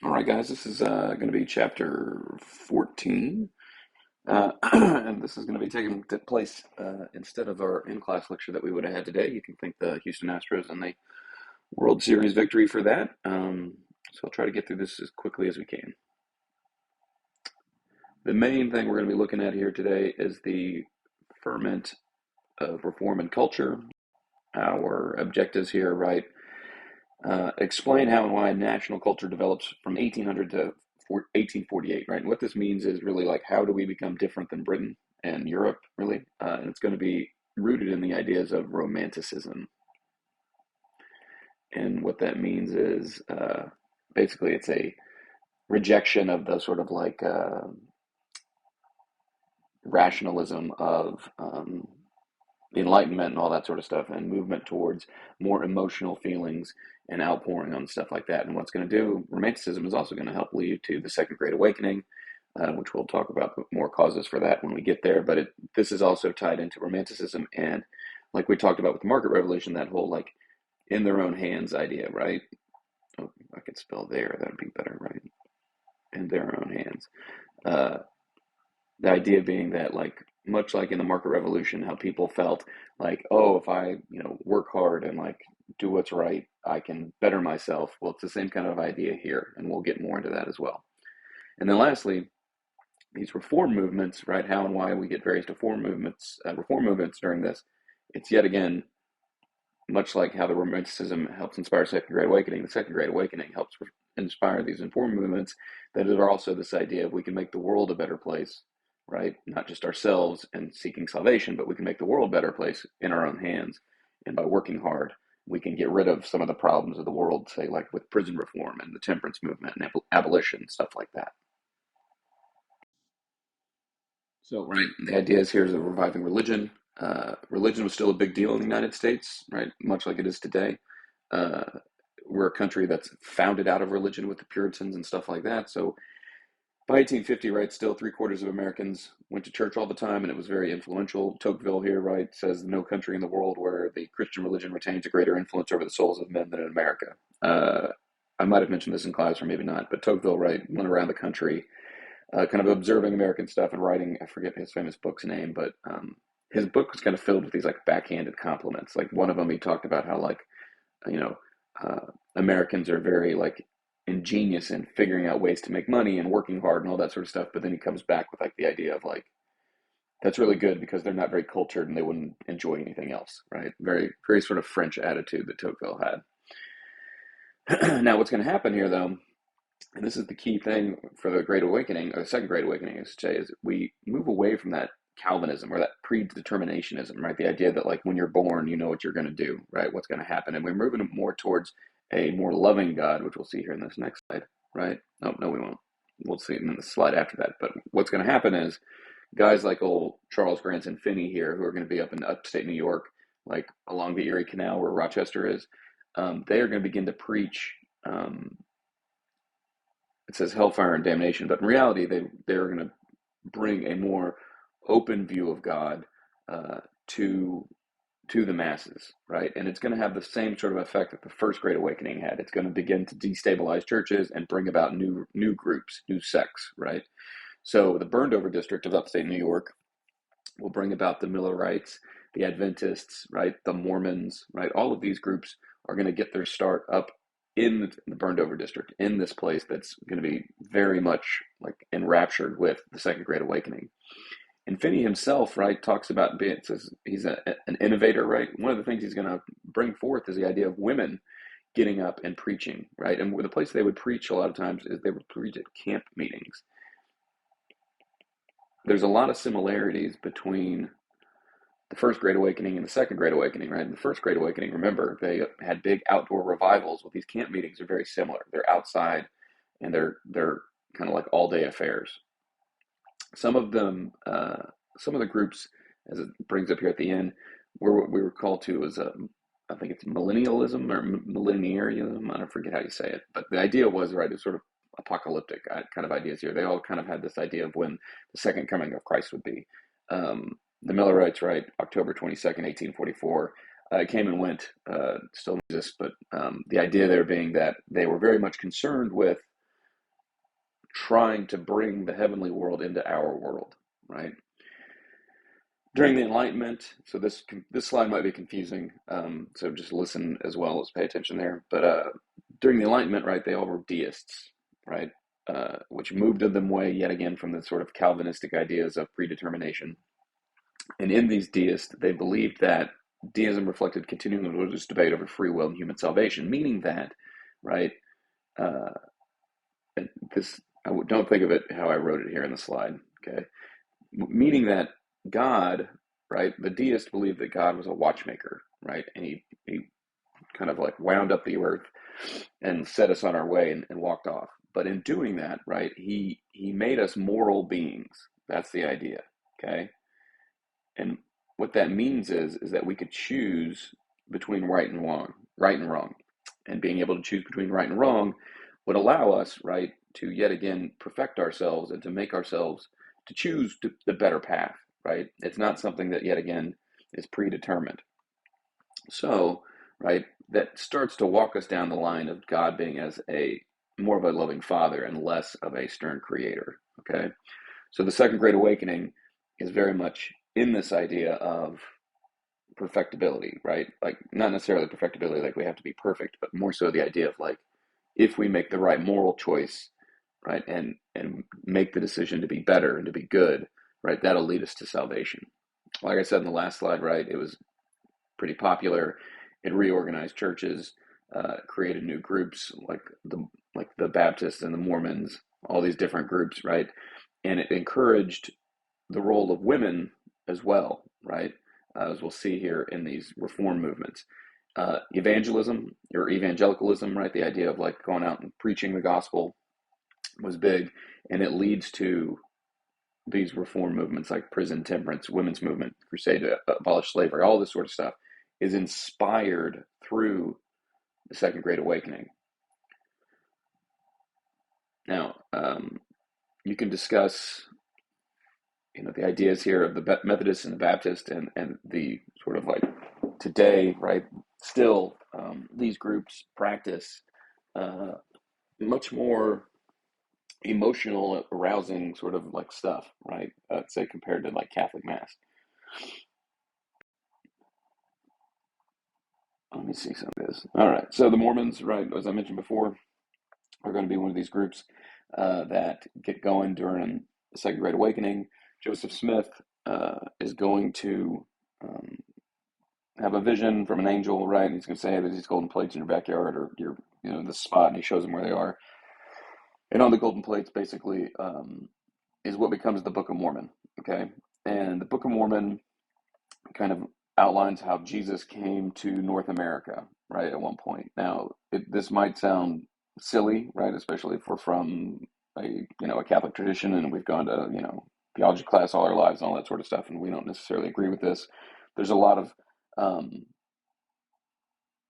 All right, guys, this is going to be chapter 14. And this is going to be taking place instead of our in-class lecture that we would have had today. You can thank the Houston Astros and the World Series victory for that. So I'll try to get through this as quickly as we can. The main thing we're going to be looking at here today is the ferment of reform and culture. Our objectives here, right? Explain how and why national culture develops from 1800 to 1848, right? And what this means is really like how do we become different than Britain and Europe, really? And it's going to be rooted in the ideas of Romanticism. And what that means is basically it's a rejection of the sort of like rationalism of the Enlightenment and all that sort of stuff, and movement towards more emotional feelings and outpouring on stuff like that. And what's going to do, Romanticism is also going to help lead to the Second Great Awakening, which we'll talk about more causes for that when we get there. But this is also tied into Romanticism, and like we talked about with the Market Revolution, that whole like in their own hands idea, right? Oh, I could spell there, that would be better, right? In their own hands. The idea being that like much like in the market revolution, how people felt like, oh, if I work hard and like do what's right, I can better myself. Well, it's the same kind of idea here, and we'll get more into that as well. And then lastly, these reform movements, right? How and why we get various reform movements during this. It's yet again much like how the Romanticism helps inspire Second Great Awakening. The Second Great Awakening helps inspire these reform movements that are also this idea of we can make the world a better place, right? Not just ourselves and seeking salvation, but we can make the world a better place in our own hands. And by working hard, we can get rid of some of the problems of the world, say like with prison reform and the temperance movement and abolition, stuff like that. So, right, the idea is here is of reviving religion. Religion was still a big deal in the United States, right? Much like it is today. Uh, we're a country that's founded out of religion with the Puritans and stuff like that. So by 1850, right, still three-quarters of Americans went to church all the time, and it was very influential. Tocqueville here, right, says no country in the world where the Christian religion retains a greater influence over the souls of men than in America. I might have mentioned this in class or maybe not, but Tocqueville, right, went around the country kind of observing American stuff and writing, I forget his famous book's name, but his book was kind of filled with these like backhanded compliments. Like one of them, he talked about how like, you know, Americans are very like ingenious in figuring out ways to make money and working hard and all that sort of stuff. But then he comes back with like the idea of like, that's really good because they're not very cultured and they wouldn't enjoy anything else, right? Very, very sort of French attitude that Tocqueville had. Now, what's going to happen here, though, and this is the key thing for the Great Awakening, or the Second Great Awakening, I should say, is we move away from that Calvinism or that predeterminationism, right? The idea that like when you're born, you know what you're going to do, right? What's going to happen. And we're moving more towards a more loving God, which we'll see here in this next slide, right? Oh, no, we won't. We'll see it in the slide after that. But what's going to happen is guys like old Charles Granson Finney here, who are going to be up in upstate New York, like along the Erie Canal where Rochester is, they are going to begin to preach it says hellfire and damnation, but in reality, they're going to bring a more open view of God to the masses, right? And it's going to have the same sort of effect that the First Great Awakening had. It's going to begin to destabilize churches and bring about new groups, new sects, right? So the burned over district of upstate New York will bring about the Millerites, the Adventists, right? The Mormons, right? All of these groups are going to get their start up in the burned over district, in this place that's going to be very much like enraptured with the Second Great Awakening. And Finney himself, right, talks about being, says he's an innovator, right? One of the things he's going to bring forth is the idea of women getting up and preaching, right? And the place they would preach a lot of times is they would preach at camp meetings. There's a lot of similarities between the First Great Awakening and the Second Great Awakening, right? In the First Great Awakening, remember, they had big outdoor revivals. Well, these camp meetings are very similar. They're outside, and they're kind of like all-day affairs. Some of them, some of the groups, as it brings up here at the end, what we were called to was, I think it's millennialism or millenarianism. I don't forget how you say it, but the idea was, right, it's sort of apocalyptic kind of ideas here. They all kind of had this idea of when the second coming of Christ would be. The Millerites, right, October 22nd, 1844, came and went, still exists, but the idea there being that they were very much concerned with trying to bring the heavenly world into our world, right? During the Enlightenment, so this slide might be confusing, so just listen as well as pay attention there. But during the Enlightenment, right, they all were deists, right, which moved them away yet again from the sort of Calvinistic ideas of predetermination. And in these deists, they believed that deism reflected continuing religious debate over free will and human salvation, meaning that, right, uh, this, don't think of it how I wrote it here in the slide, okay? Meaning that God, right, the deist believed that God was a watchmaker, right, and he kind of like wound up the earth and set us on our way and walked off. But in doing that, right, he made us moral beings. That's the idea, okay? And what that means is that we could choose between right and wrong. And being able to choose between right and wrong would allow us, right, to yet again perfect ourselves and to make ourselves to choose the better path, right? It's not something that yet again is predetermined. So, right, that starts to walk us down the line of God being as a more of a loving father and less of a stern creator, okay? So the Second Great Awakening is very much in this idea of perfectibility, right? Like not necessarily perfectibility, like we have to be perfect, but more so the idea of like if we make the right moral choice, right, and make the decision to be better and to be good, right, that'll lead us to salvation. Like I said in the last slide, right, it was pretty popular. It reorganized churches, created new groups like the Baptists and the Mormons, all these different groups, right, and it encouraged the role of women as well, right? As we'll see here in these reform movements. Evangelism or evangelicalism, right? The idea of like going out and preaching the gospel was big, and it leads to these reform movements like prison temperance, women's movement, crusade to abolish slavery, all this sort of stuff is inspired through the Second Great Awakening. Now, you can discuss the ideas here of the Methodist and the Baptist and the sort of like today, right, still these groups practice much more emotional, arousing sort of like stuff, right, say compared to like Catholic Mass. Let me see some of this. All right, so the Mormons, right, as I mentioned before, are going to be one of these groups that get going during the Second Great Awakening. Joseph Smith is going to have a vision from an angel, right? And he's going to say, hey, there's these golden plates in your backyard or your, this spot, and he shows them where they are. And on the golden plates, basically, is what becomes the Book of Mormon, okay? And the Book of Mormon kind of outlines how Jesus came to North America, right, at one point. Now, this might sound silly, right, especially if we're from a Catholic tradition and we've gone to, theology class all our lives and all that sort of stuff, and we don't necessarily agree with this. There's a lot of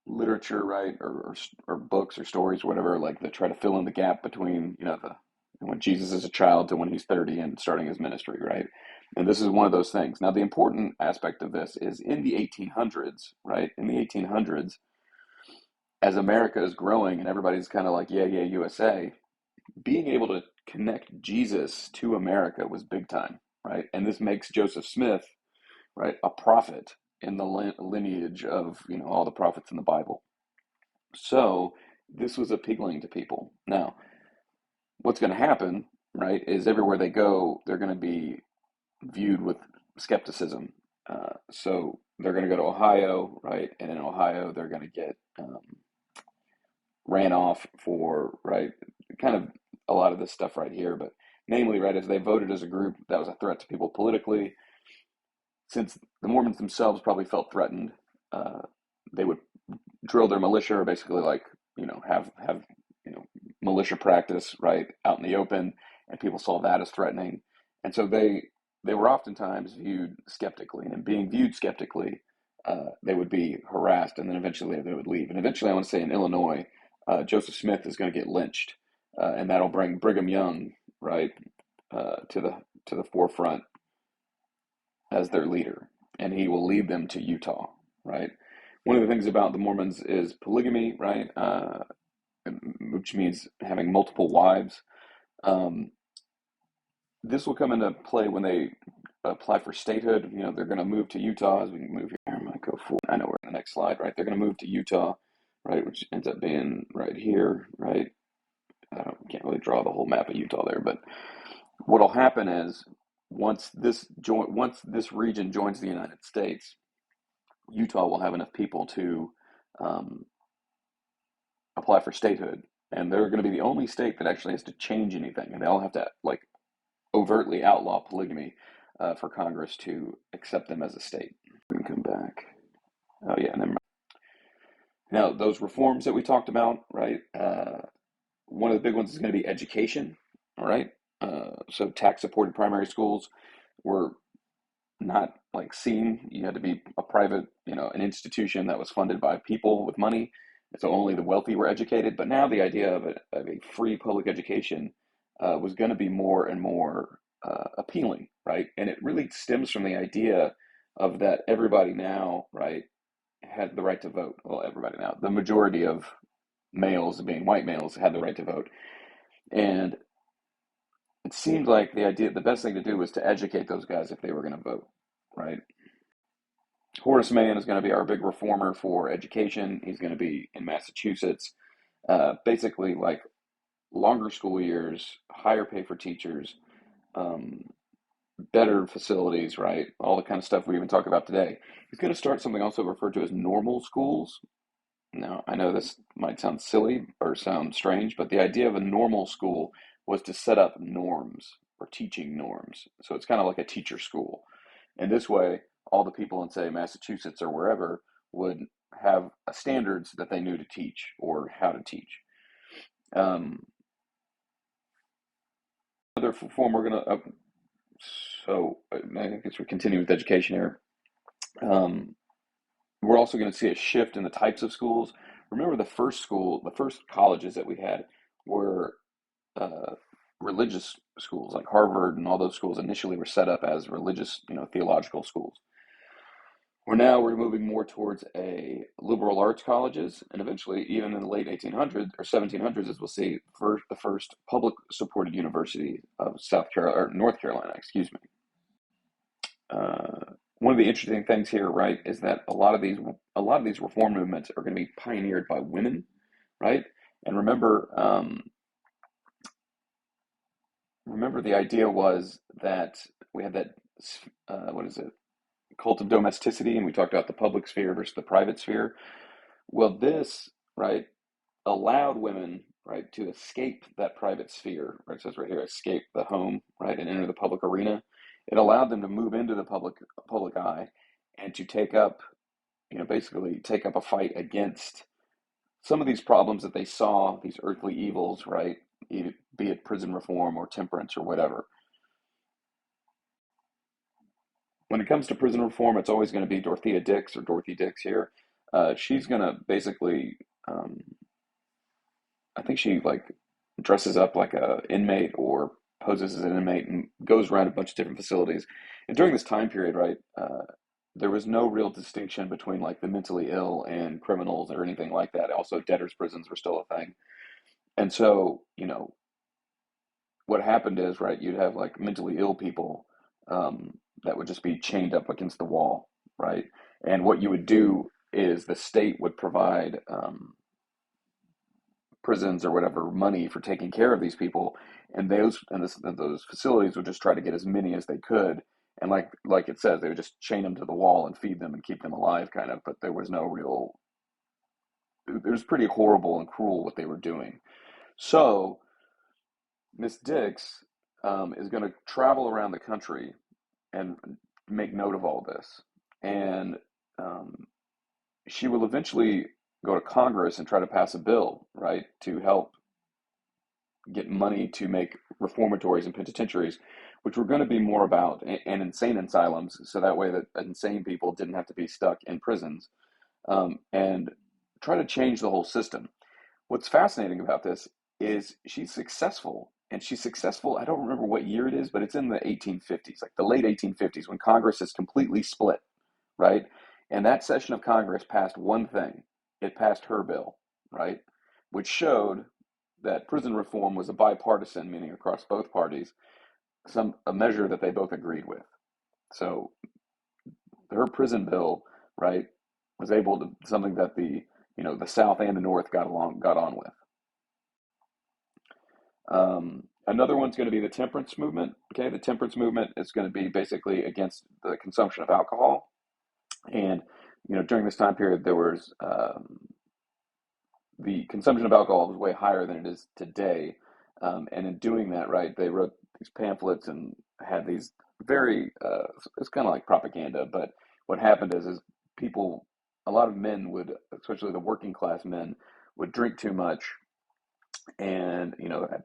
literature, right, or books or stories or whatever, like that try to fill in the gap between, when Jesus is a child to when he's 30 and starting his ministry, right? And this is one of those things. Now, the important aspect of this is in the 1800s, right? In the 1800s, as America is growing and everybody's kind of like, yeah, USA, being able to connect Jesus to America was big time, right? And this makes Joseph Smith, right, a prophet in the lineage of, all the prophets in the Bible. So this was appealing to people. Now, what's going to happen, right, is everywhere they go, they're going to be viewed with skepticism. So they're going to go to Ohio, right, and in Ohio they're going to get ran off for, right, kind of a lot of this stuff right here, but namely, right, as they voted as a group that was a threat to people politically. Since the Mormons themselves probably felt threatened, they would drill their militia, or basically like have militia practice right out in the open, and people saw that as threatening, and so they were oftentimes viewed skeptically, and in being viewed skeptically, they would be harassed, and then eventually they would leave. And eventually, I want to say in Illinois, Joseph Smith is going to get lynched, and that'll bring Brigham Young right to the forefront as their leader, and he will lead them to Utah, right? One of the things about the Mormons is polygamy, right? Which means having multiple wives. Um, this will come into play when they apply for statehood. They're going to move to Utah. As we can move here, I'm going to go forward. I know we're in the next slide, right? They're going to move to Utah, right, which ends up being right here, right? Can't really draw the whole map of Utah there, but what'll happen is once this region joins the United States, Utah will have enough people to um, apply for statehood, and they're going to be the only state that actually has to change anything, and they all have to like overtly outlaw polygamy for Congress to accept them as a state. Let me come back. Oh yeah, never mind. Now those reforms that we talked about, right? One of the big ones is going to be education. All right. So tax-supported primary schools were not like seen. You had to be a private, an institution that was funded by people with money. So only the wealthy were educated. But now the idea of a free public education was going to be more and more appealing, right? And it really stems from the idea of that everybody now, right, had the right to vote. Well, everybody now, the majority of males, being white males, had the right to vote. And it seemed like the best thing to do was to educate those guys if they were going to vote, right? Horace Mann is going to be our big reformer for education. He's going to be in Massachusetts. Basically, like longer school years, higher pay for teachers, um, better facilities, right? All the kind of stuff we even talk about today. He's going to start something also referred to as normal schools. Now, I know this might sound silly or sound strange, but the idea of a normal school was to set up norms or teaching norms. So it's kind of like a teacher school. And this way, all the people in, say, Massachusetts or wherever would have standards that they knew to teach or how to teach. Another form we're going to, so I guess we continue with education here. We're also going to see a shift in the types of schools. Remember the first colleges that we had were uh, religious schools, like Harvard and all those schools initially were set up as religious, theological schools. We're moving more towards a liberal arts colleges, and eventually, even in the late 1800s or 1700s, as we'll see, the first public supported university of South Carolina or North Carolina, excuse me. One of the interesting things here, right, is that a lot of these reform movements are going to be pioneered by women, right? And remember the idea was that we had that what is it, cult of domesticity, and we talked about the public sphere versus the private sphere. Well, this, right, allowed women, right, to escape that private sphere, right? It says right here, escape the home, right, and enter the public arena. It allowed them to move into the public eye and to basically take up a fight against some of these problems that they saw, these earthly evils, right? Be it prison reform or temperance or whatever. When it comes to prison reform, it's always going to be Dorothea Dix or Dorothy Dix here. She's going to basically, um, I think she like dresses up like a inmate or poses as an inmate and goes around a bunch of different facilities. And during this time period, right, there was no real distinction between like the mentally ill and criminals or anything like that. Also, debtors' prisons were still a thing. And so, what happened is, right, you'd have like mentally ill people that would just be chained up against the wall, right? And what you would do is the state would provide prisons or whatever money for taking care of these people, and those facilities would just try to get as many as they could. And like it says, they would just chain them to the wall and feed them and keep them alive, kind of. But there was no real. It was pretty horrible and cruel what they were doing. So Miss Dix is going to travel around the country and make note of all this. And um, she will eventually go to Congress and try to pass a bill, right, to help get money to make reformatories and penitentiaries, which were going to be more about and insane asylums, so that way that insane people didn't have to be stuck in prisons, and try to change the whole system. What's fascinating about this is she's successful, and she's successful. I don't remember what year it is, but it's in the 1850s, like the late 1850s, when Congress is completely split, right? And that session of Congress passed one thing. It passed her bill, right? Which showed that prison reform was a bipartisan, meaning across both parties, a measure that they both agreed with. So her prison bill, right, was able to something that the South and the North got on with. Another one's going to be the temperance movement. Okay, the temperance movement is going to be basically against the consumption of alcohol, and during this time period there was the consumption of alcohol was way higher than it is today. And in doing that, right, they wrote these pamphlets and had these very, it's kind of like propaganda. But what happened is people, a lot of men would, especially the working class men, would drink too much, and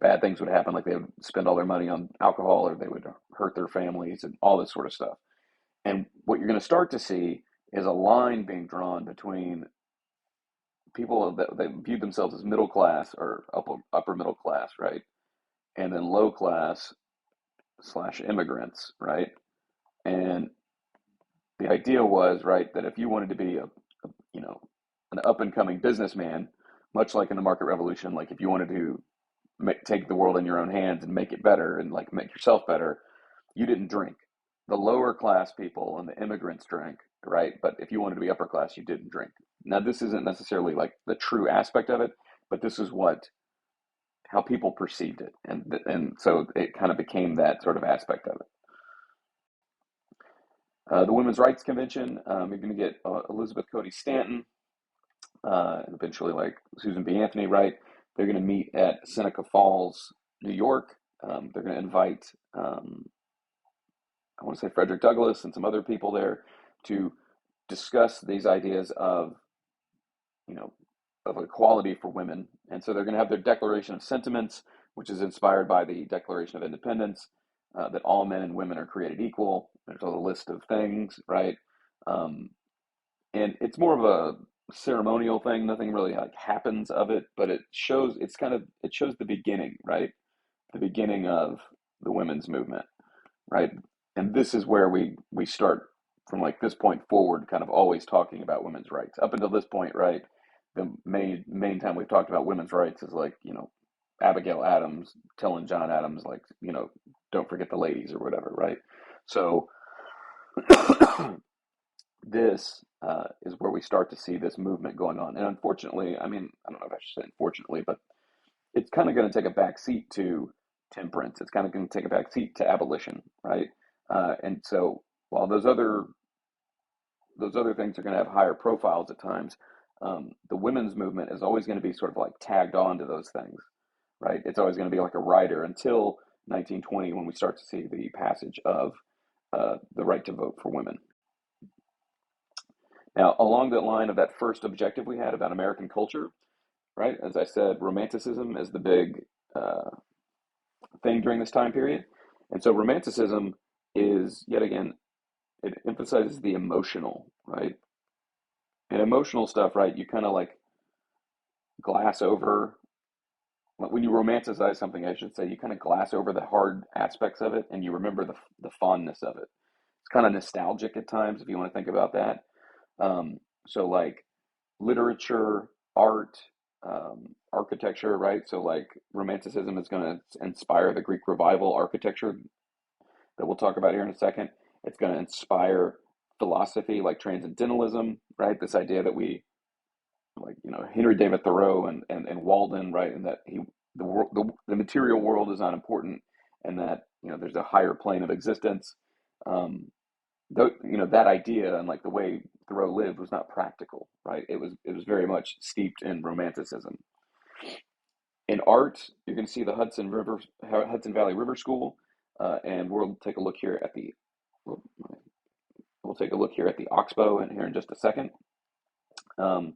bad things would happen, like they would spend all their money on alcohol, or they would hurt their families, and all this sort of stuff. And what you're going to start to see is a line being drawn between people that viewed themselves as middle class or upper middle class, right? And then low class slash immigrants, right? And the idea was, right, that if you wanted to be an up and coming businessman, much like in the market revolution, like if you wanted to take the world in your own hands and make it better and like make yourself better, you didn't drink. The lower class people and the immigrants drank, right? But if you wanted to be upper class, you didn't drink. Now, this isn't necessarily like the true aspect of it, but this is how people perceived it, and so it kind of became that sort of aspect of it. The Women's Rights Convention, you're going to get Elizabeth Cady Stanton, eventually like Susan B. Anthony, right? They're going to meet at Seneca Falls, New York. They're going to invite, I want to say Frederick Douglass and some other people there to discuss these ideas you know, of equality for women. And so they're going to have their Declaration of Sentiments, which is inspired by the Declaration of Independence, that all men and women are created equal. There's a list of things, right? Um, and it's more of a ceremonial thing. Nothing really like happens of it, but it shows. It shows the beginning, right? The beginning of the women's movement, right? And this is where we start from, like, this point forward, kind of always talking about women's rights. Up until this point, right, the main time we've talked about women's rights is like, Abigail Adams telling John Adams, like, don't forget the ladies or whatever, right? So this is where we start to see this movement going on. And unfortunately, I mean, I don't know if I should say unfortunately, but it's kind of going to take a back seat to temperance. It's kind of going to take a back seat to abolition, right? And so while those other things are going to have higher profiles at times, the women's movement is always going to be sort of like tagged on to those things, right? It's always going to be like a rider until 1920, when we start to see the passage of the right to vote for women. Now, along the line of that first objective we had about American culture, right? As I said, Romanticism is the big uh, thing during this time period. And so Romanticism is, yet again, it emphasizes the emotional, right? And emotional stuff, right? You kind of like glass over, when you romanticize something, I should say, you kind of glass over the hard aspects of it, and you remember the fondness of it. It's kind of nostalgic at times, if you want to think about that. So like literature, art, architecture, right? So like Romanticism is going to inspire the Greek Revival architecture that we'll talk about here in a second. It's going to inspire philosophy like transcendentalism, right? This idea that we, like, Henry David Thoreau and Walden, right? And that the material world is not important, and that there's a higher plane of existence. Um, that idea and like the way Thoreau lived was not practical, right? It was very much steeped in Romanticism. In art, you're going to see the Hudson Valley River School, and we'll take a look here at the we'll, we'll take a look here at the Oxbow and here in just a second. Um,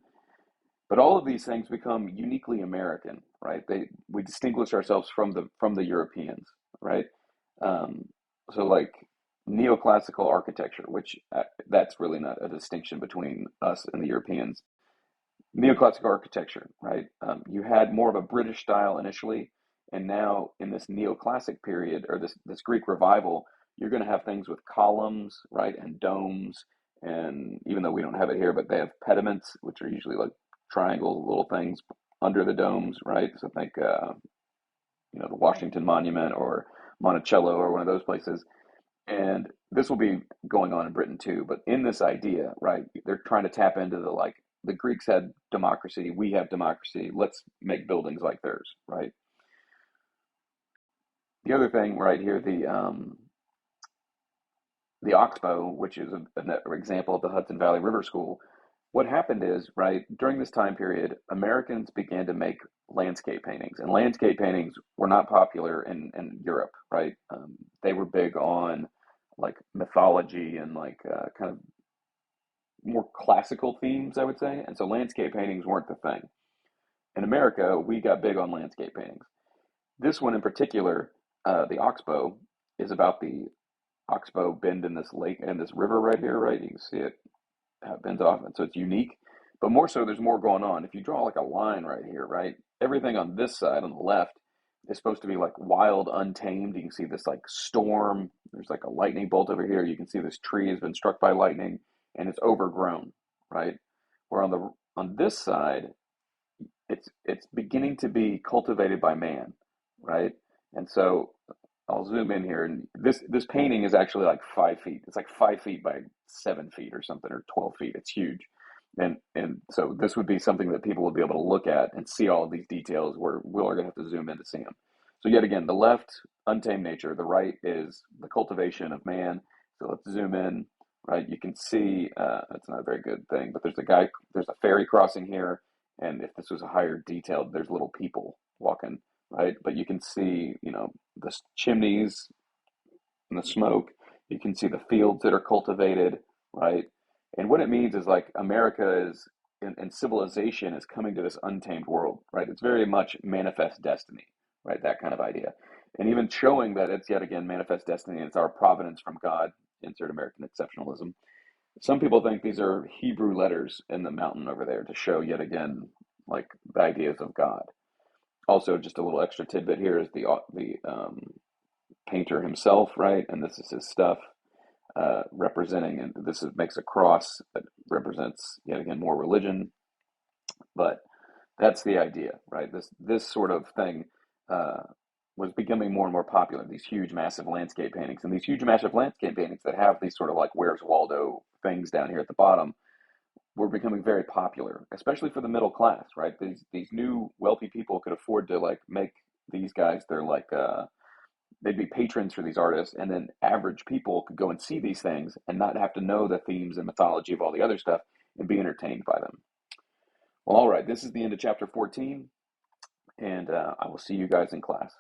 but all of these things become uniquely American, right? We distinguish ourselves from the Europeans, right? Um, so like neoclassical architecture, which that's really not a distinction between us and the Europeans. Neoclassical architecture, right? You had more of a British style initially, and now in this neoclassic period, or this Greek revival, you're going to have things with columns, right, and domes, and even though we don't have it here, but they have pediments, which are usually like triangle little things under the domes, right? So think, the Washington Monument or Monticello or one of those places. And this will be going on in Britain too. But in this idea, right, they're trying to tap into the like the Greeks had democracy, we have democracy. Let's make buildings like theirs, right? The other thing right here, the Oxbow, which is an example of the Hudson Valley River School. What happened is, right, during this time period, Americans began to make landscape paintings, and landscape paintings were not popular in Europe, right? They were big on like mythology and like kind of more classical themes, I would say. And so landscape paintings weren't the thing. In America, we got big on landscape paintings. This one in particular, the Oxbow, is about the Oxbow bend in this lake and this river right here, right? You can see it how it bends off, and so it's unique. But more so, there's more going on. If you draw like a line right here, right? Everything on this side, on the left, is supposed to be like wild, untamed. You can see this like storm. There's like a lightning bolt over here. You can see this tree has been struck by lightning, and it's overgrown, right? Where on this side, it's beginning to be cultivated by man, right? And so I'll zoom in here, and this painting is actually like 5 feet. It's like 5 feet by 7 feet or something, or 12 feet. It's huge, and so this would be something that people would be able to look at and see all of these details. Where we're going to have to zoom in to see them. So yet again, the left, untamed nature. The right is the cultivation of man. So let's zoom in. Right, you can see it's not a very good thing, but there's a ferry crossing here, and if this was a higher detailed, there's little people walking, right? But you can see, the chimneys and the smoke. You can see the fields that are cultivated, right? And what it means is like America is, and civilization is coming to this untamed world, right? It's very much manifest destiny, right? That kind of idea. And even showing that it's yet again manifest destiny and it's our providence from God, insert American exceptionalism. Some people think these are Hebrew letters in the mountain over there to show yet again like the ideas of God. Also, just a little extra tidbit here is the painter himself, right? And this is his stuff representing, and makes a cross that represents yet again more religion. But that's the idea, right? This sort of thing was becoming more and more popular. These huge, massive landscape paintings, and these huge, massive landscape paintings that have these sort of like Where's Waldo things down here at the bottom were becoming very popular, especially for the middle class, right? These new wealthy people could afford to like make these guys. They're like they'd be patrons for these artists, and then average people could go and see these things and not have to know the themes and mythology of all the other stuff and be entertained by them. Well, all right, this is the end of chapter 14, and I will see you guys in class.